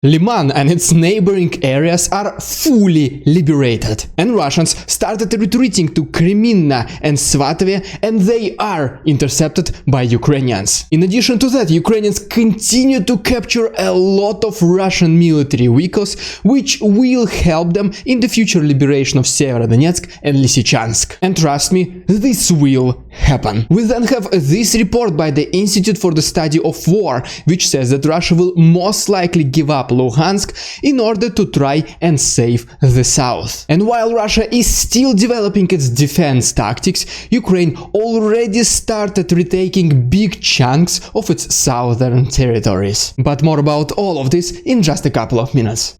Lyman and its neighboring areas are fully liberated, and Russians started retreating to Kreminna and Svatove, and they are intercepted by Ukrainians. In addition to that, Ukrainians continue to capture a lot of Russian military vehicles, which will help them in the future liberation of Severodonetsk and Lysychansk. And trust me, this will happen. We then have this report by the Institute for the Study of War, which says that Russia will most likely give up Luhansk in order to try and save the south. And while Russia is still developing its defense tactics, Ukraine already started retaking big chunks of its southern territories. But more about all of this in just a couple of minutes.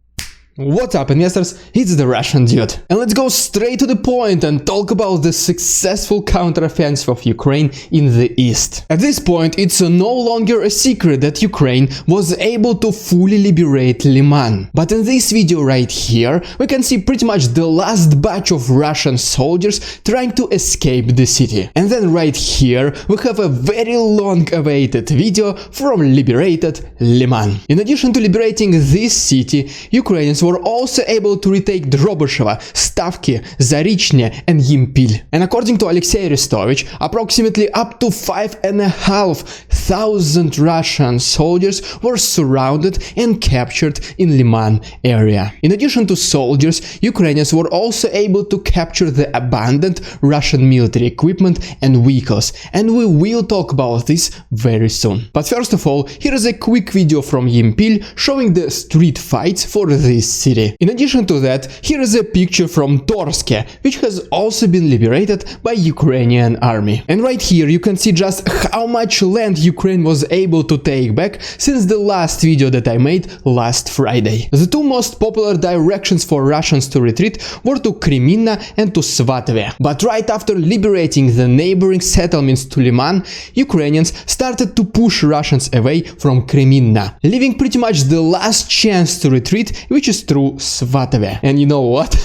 What's up, investors? It's the Russian dude. And let's go straight to the point and talk about the successful counteroffensive of Ukraine in the east. At this point, it's no longer a secret that Ukraine was able to fully liberate Lyman. But in this video right here, we can see pretty much the last batch of Russian soldiers trying to escape the city. And then right here, we have a very long-awaited video from liberated Lyman. In addition to liberating this city, Ukrainians were also able to retake Drobyshevo, Stavki, Zarychny and Yimpil. And according to Alexei Arestovich, approximately up to 5,500 Russian soldiers were surrounded and captured in Lyman area. In addition to soldiers, Ukrainians were also able to capture the abandoned Russian military equipment and vehicles, and we will talk about this very soon. But first of all, here is a quick video from Yimpil showing the street fights for this city. In addition to that, here is a picture from Torske, which has also been liberated by Ukrainian army. And right here you can see just how much land Ukraine was able to take back since the last video that I made last Friday. The two most popular directions for Russians to retreat were to Kreminna and to Svatove. But right after liberating the neighboring settlements to Lyman, Ukrainians started to push Russians away from Kreminna, leaving pretty much the last chance to retreat, which is through Svatove. And you know what?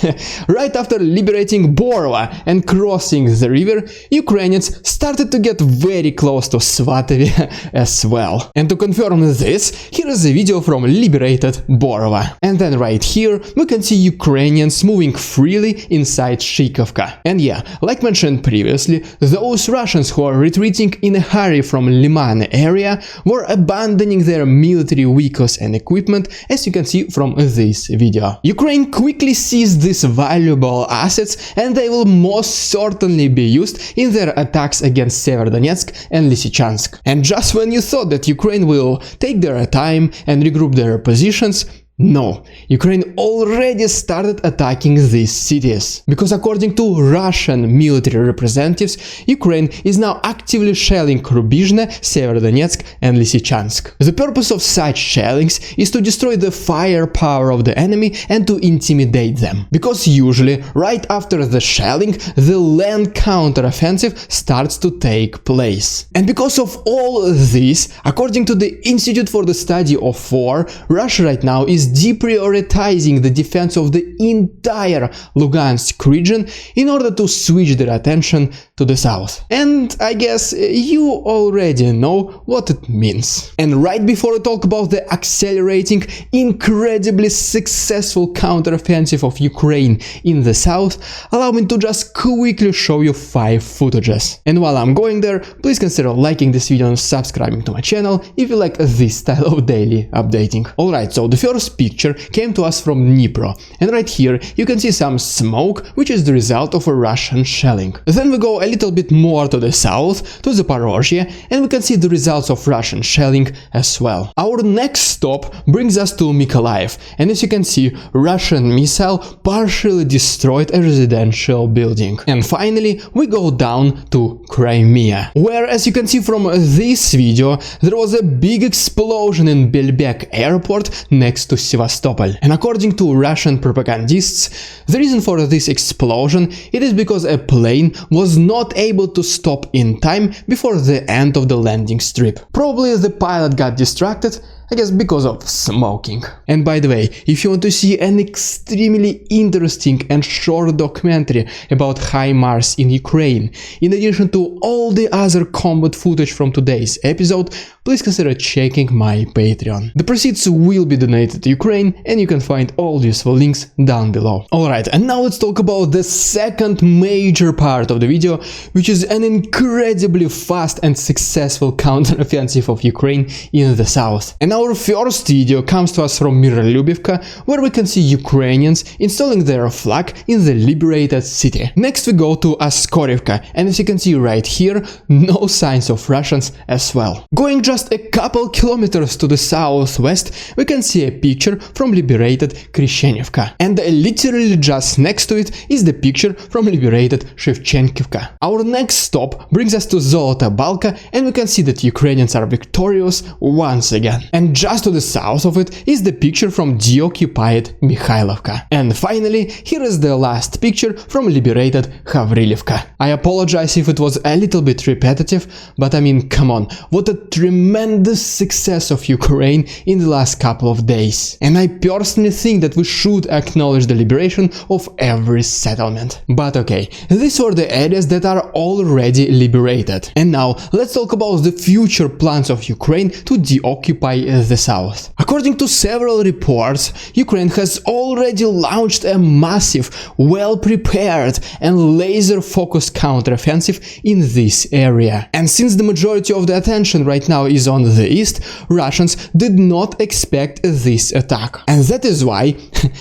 Right after liberating Borova and crossing the river, Ukrainians started to get very close to Svatove as well. And to confirm this, here is a video from liberated Borova. And then right here, we can see Ukrainians moving freely inside Shikovka. And yeah, like mentioned previously, those Russians who are retreating in a hurry from Lyman area were abandoning their military vehicles and equipment, as you can see from this video. Ukraine quickly seized these valuable assets, and they will most certainly be used in their attacks against Severodonetsk and Lysychansk. And just when you thought that Ukraine will take their time and regroup their positions, no, Ukraine already started attacking these cities. Because according to Russian military representatives, Ukraine is now actively shelling Rubizhne, Severodonetsk and Lysychansk. The purpose of such shellings is to destroy the firepower of the enemy and to intimidate them. Because usually, right after the shelling, the land counteroffensive starts to take place. And because of all this, according to the Institute for the Study of War, Russia right now is deprioritizing the defense of the entire Luhansk region in order to switch their attention to the south. And I guess you already know what it means. And right before we talk about the accelerating, incredibly successful counteroffensive of Ukraine in the south, allow me to just quickly show you 5 footages. And while I'm going there, please consider liking this video and subscribing to my channel if you like this style of daily updating. Alright, so the first picture came to us from Dnipro, and right here you can see some smoke, which is the result of a Russian shelling. Then we go a little bit more to the south, to Zaporozhye, and we can see the results of Russian shelling as well. Our next stop brings us to Mykolaiv, and as you can see, Russian missile partially destroyed a residential building. And finally, we go down to Crimea, where, as you can see from this video, there was a big explosion in Belbek airport next to Sevastopol. And according to Russian propagandists, the reason for this explosion it is because a plane was not able to stop in time before the end of the landing strip. Probably the pilot got distracted, I guess because of smoking. And by the way, if you want to see an extremely interesting and short documentary about HIMARS in Ukraine, in addition to all the other combat footage from today's episode, please consider checking my Patreon. The proceeds will be donated to Ukraine, and you can find all useful links down below. Alright, and now let's talk about the second major part of the video, which is an incredibly fast and successful counteroffensive of Ukraine in the south. And our first video comes to us from Mirolubivka, where we can see Ukrainians installing their flag in the liberated city. Next we go to Askorivka, and as you can see right here, no signs of Russians as well. Going just a couple kilometers to the southwest, we can see a picture from liberated Kherson, and literally just next to it is the picture from liberated Shevchenkivka. Our next stop brings us to Zolota Balka, and we can see that Ukrainians are victorious once again. And just to the south of it is the picture from deoccupied Mikhailovka. And finally, here is the last picture from liberated Havrilivka. I apologize if it was a little bit repetitive, but I mean, come on, what a tremendous success of Ukraine in the last couple of days. And I personally think that we should acknowledge the liberation of every settlement. But okay, these were the areas that are already liberated. And now let's talk about the future plans of Ukraine to deoccupy the south. According to several reports, Ukraine has already launched a massive, well-prepared and laser-focused counteroffensive in this area. And since the majority of the attention right now is on the east, Russians did not expect this attack. And that is why,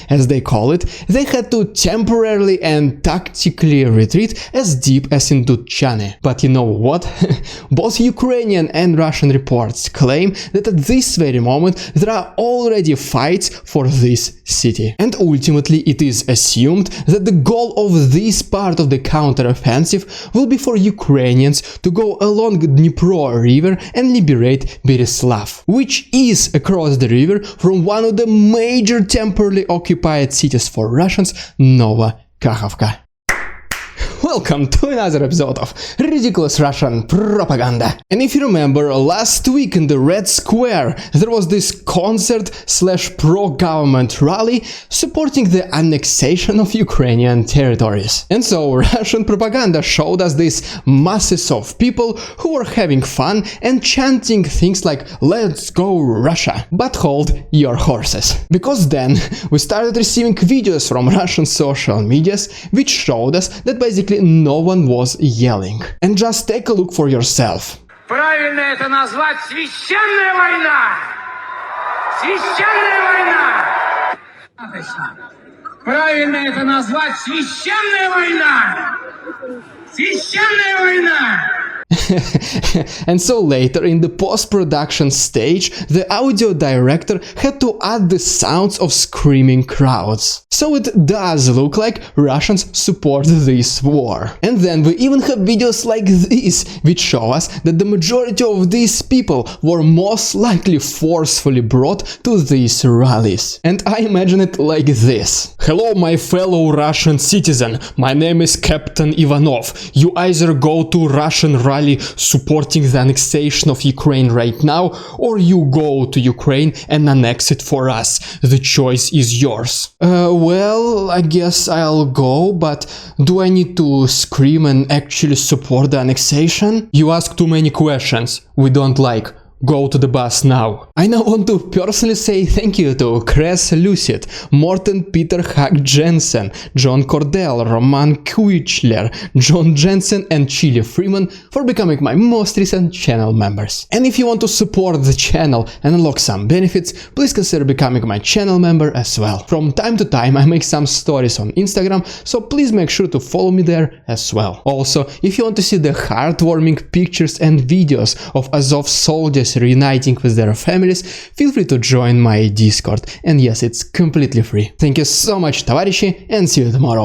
as they call it, they had to temporarily and tactically retreat as deep as into Chane. But you know what? Both Ukrainian and Russian reports claim that at this very moment there are already fights for this city. And ultimately it is assumed that the goal of this part of the counteroffensive will be for Ukrainians to go along the Dnipro river and liberate Berislav, which is across the river from one of the major temporarily occupied cities for Russians, Nova Kakhovka. Welcome to another episode of Ridiculous Russian Propaganda. And if you remember, last week in the Red Square there was this concert/pro-government rally supporting the annexation of Ukrainian territories. And so Russian propaganda showed us these masses of people who were having fun and chanting things like "Let's go Russia." But hold your horses. Because then we started receiving videos from Russian social medias which showed us that basically no one was yelling. And just take a look for yourself. Правильно это назвать священная война! Священная война! Правильно это назвать священная война! Священная война! And so later, in the post-production stage, the audio director had to add the sounds of screaming crowds. So it does look like Russians support this war. And then we even have videos like this, which show us that the majority of these people were most likely forcefully brought to these rallies. And I imagine it like this. Hello, my fellow Russian citizen. My name is Captain Ivanov. You either go to Russian rally supporting the annexation of Ukraine right now, or you go to Ukraine and annex it for us. The choice is yours. Well, I guess I'll go, but do I need to scream and actually support the annexation? You ask too many questions we don't like. Go to the bus now. I now want to personally say thank you to Kres Lucid, Morten Peter Hag Jensen, John Cordell, Roman Kuichler, John Jensen and Chile Freeman for becoming my most recent channel members. And if you want to support the channel and unlock some benefits, please consider becoming my channel member as well. From time to time I make some stories on Instagram, so please make sure to follow me there as well. Also, if you want to see the heartwarming pictures and videos of Azov soldiers reuniting with their families, feel free to join my Discord, and yes, it's completely free. Thank you so much, товарищи, and see you tomorrow.